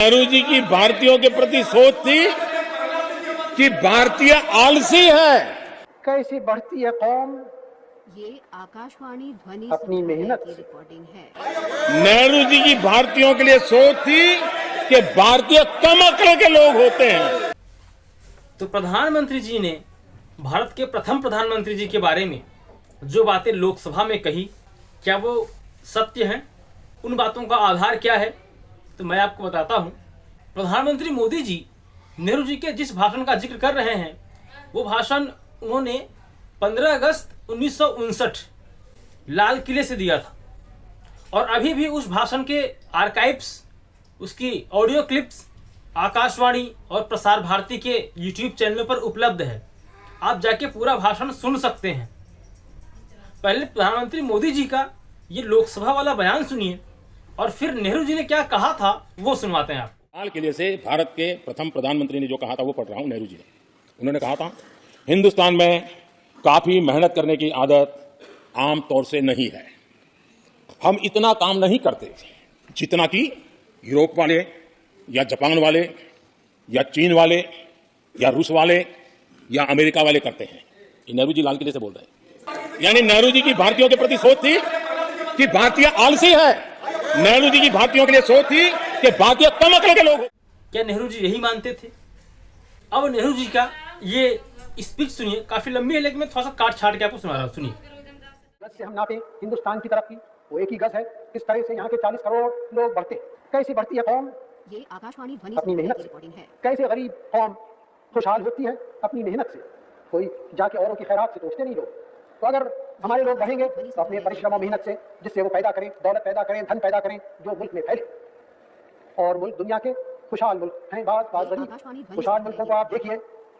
नेहरू जी की भारतीयों के प्रति सोच थी कि भारतीय आलसी है। कैसे बढ़ती है कौम ये आकाशवाणी ध्वनि अपनी मेहनत की से। रिकॉर्डिंग है। नेहरू जी की भारतीयों के लिए सोच थी कि भारतीय कम अक्ल के लोग होते हैं। तो प्रधानमंत्री जी ने भारत के प्रथम प्रधानमंत्री जी के बारे में जो बातें लोकसभा में कही, क्या वो सत्य हैं? उन बातों का आधार क्या है, तो मैं आपको बताता हूं। प्रधानमंत्री मोदी जी नेहरू जी के जिस भाषण का जिक्र कर रहे हैं, वो भाषण उन्होंने 15 अगस्त 1959 लाल किले से दिया था और अभी भी उस भाषण के आर्काइव्स, उसकी ऑडियो क्लिप्स आकाशवाणी और प्रसार भारती के यूट्यूब चैनल पर उपलब्ध है। आप जाके पूरा भाषण सुन सकते हैं। पहले प्रधानमंत्री मोदी जी का ये लोकसभा वाला बयान सुनिए और फिर नेहरू जी ने क्या कहा था वो सुनवाते हैं आपको। लाल किले से भारत के प्रथम प्रधानमंत्री ने जो कहा था वो पढ़ रहा हूं। नेहरू जी ने, उन्होंने कहा था, हिंदुस्तान में काफी मेहनत करने की आदत आम तौर से नहीं है। हम इतना काम नहीं करते जितना कि यूरोप वाले या जापान वाले या चीन वाले या रूस वाले या अमेरिका वाले करते हैं। ये नेहरू जी लाल किले से बोल रहे हैं। यानी नेहरू जी की भारतीयों के प्रति सोच थी कि भारतीय आलसी है। नेहरू जी की भारतीयों के लिए सोच थी कि भारतीय कम अक्ल के लोग। क्या नेहरू जी यही मानते थे? अब नेहरू जी का ये स्पीच सुनिए, काफी लंबी है लेकिन मैं थोड़ा सा काट छाट के आपको सुना रहा हूँ। सुनिए। गज से हम नापे हिंदुस्तान की तरक्की, वो एक ही गज है। किस तरह से यहाँ के 40 करोड़ लोग बढ़ते, कैसे बढ़ती है कौम ये आकाशवाणी ध्वनि अपनी मेहनत की से। रिकॉर्डिंग है। कैसे गरीब कौम खुशहाल होती है अपनी मेहनत से। कोई जाके औरों की खैरात से सोचते नहीं लोग। तो अगर हमारे लोग बढ़ेंगे तो अपने परिश्रम और मेहनत से, जिससे वो पैदा करें, दौलत पैदा करें, धन पैदा करें, जो मुल्क में फैले और मुल्क दुनिया के खुशहाल मुल्क हैं। बात गरीब खुशहाल मुल्कों को आप देखिए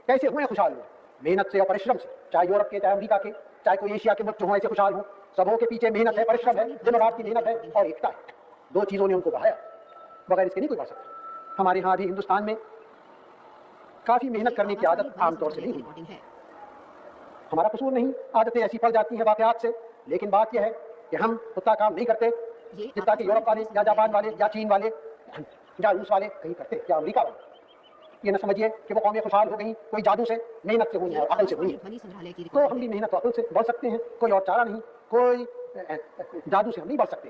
कैसे हुए खुशहाल हुए, मेहनत से और परिश्रम से। चाहे यूरोप के, चाहे अमेरिका के, चाहे कोई एशिया के मुल्क जो हों ऐसे खुशहाल हों, सबों के पीछे मेहनत है, परिश्रम है, दिन रात की मेहनत है और एकता है। दो चीजों ने उनको बढ़ाया, बगैर इसके नहीं कोई बढ़ सकता। हमारे यहाँ भी हिंदुस्तान में काफी मेहनत करने की आदत आमतौर से नहीं हुई। हमारा कसूर नहीं, आदतें ऐसी पड़ जाती हैं वाकयात से। लेकिन बात यह है कि हम उतना काम नहीं करते जितना कि यूरोप वाले या जापान वाले या चीन वाले या रूस वाले कहीं करते या अमेरिका वाले। ये न समझिए कि वो कौमें खुशहाल हो गई कोई जादू से, मेहनत से हुई है, अकल से हुई है। तो हम भी मेहनत और अकल से बढ़ सकते हैं, कोई और चारा नहीं। कोई जादू से हम नहीं बढ़ सकते,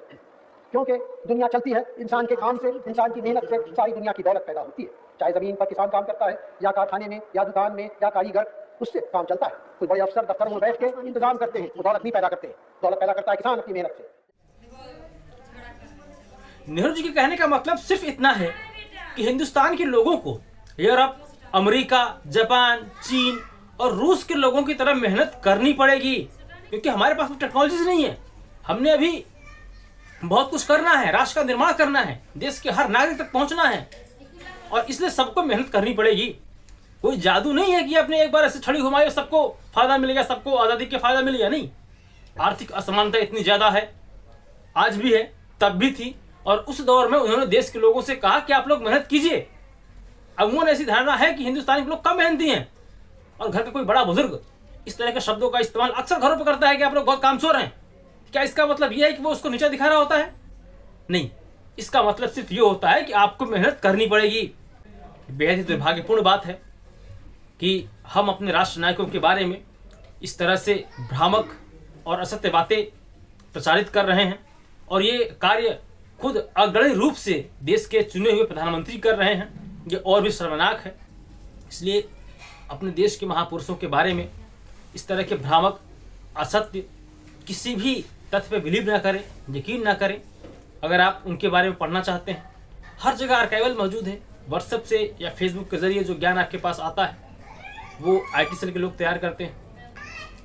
क्योंकि दुनिया चलती है इंसान के काम से, इंसान की मेहनत से सारी दुनिया की दौलत पैदा होती है। चाहे जमीन पर किसान काम करता है या कारखाने में या दुकान में या कारीगर, उससे काम चलता है। कोई बड़े अफसर दफ्तरों में बैठ के इंतजाम करते हैं, वो दौलत नहीं पैदा करते। दौलत पैदा करता है किसान अपनी मेहनत से। नेहरू जी के कहने का मतलब सिर्फ इतना है कि हिंदुस्तान के लोगों को यूरोप, अमेरिका, जापान, चीन और रूस के लोगों की तरह मेहनत करनी पड़ेगी, क्योंकि हमारे पास टेक्नोलॉजीज नहीं है। हमने अभी बहुत कुछ करना है, राष्ट्र का निर्माण करना है, देश के हर नागरिक तक पहुंचना है और इसलिए सबको मेहनत करनी पड़ेगी। कोई जादू नहीं है कि आपने एक बार ऐसे छड़ी घुमाई और सबको फायदा मिल गया, सबको आज़ादी के फायदा मिल गया। नहीं, आर्थिक असमानता इतनी ज्यादा है, आज भी है, तब भी थी। और उस दौर में उन्होंने देश के लोगों से कहा कि आप लोग मेहनत कीजिए। अमूमन ऐसी धारणा है कि हिंदुस्तानी लोग कम मेहनती हैं और घर का कोई बड़ा बुजुर्ग इस तरह के शब्दों का इस्तेमाल अक्सर घरों पर करता है कि आप लोग बहुत कामचोर हैं। क्या इसका मतलब यह है कि वो उसको नीचा दिखा रहा होता है? नहीं, इसका मतलब सिर्फ ये होता है कि आपको मेहनत करनी पड़ेगी। बेहद ही दुर्भाग्यपूर्ण बात है कि हम अपने राष्ट्र नायकों के बारे में इस तरह से भ्रामक और असत्य बातें प्रचारित कर रहे हैं और ये कार्य खुद अग्रणी रूप से देश के चुने हुए प्रधानमंत्री कर रहे हैं। ये और भी शर्मनाक है। इसलिए अपने देश के महापुरुषों के बारे में इस तरह के भ्रामक, असत्य, किसी भी तथ्य पे बिलीव ना करें, यकीन ना करें। अगर आप उनके बारे में पढ़ना चाहते हैं, हर जगह आर्काइवल मौजूद है। व्हाट्सएप से या फेसबुक के जरिए जो ज्ञान आपके पास आता है वो IT सेल के लोग तैयार करते हैं।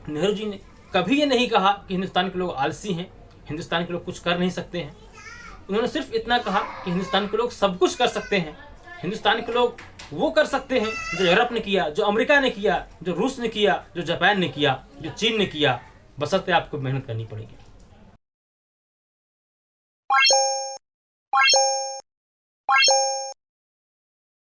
नेहरू जी ने कभी ये नहीं कहा कि हिंदुस्तान के लोग आलसी हैं, हिंदुस्तान के लोग कुछ कर नहीं सकते हैं। उन्होंने सिर्फ इतना कहा कि हिंदुस्तान के लोग सब कुछ कर सकते हैं। हिंदुस्तान के लोग वो कर सकते हैं जो यूरोप ने किया, जो अमेरिका ने किया, जो रूस ने किया, जो जापान ने किया, जो चीन ने किया, बशर्ते आपको मेहनत करनी पड़ेगी।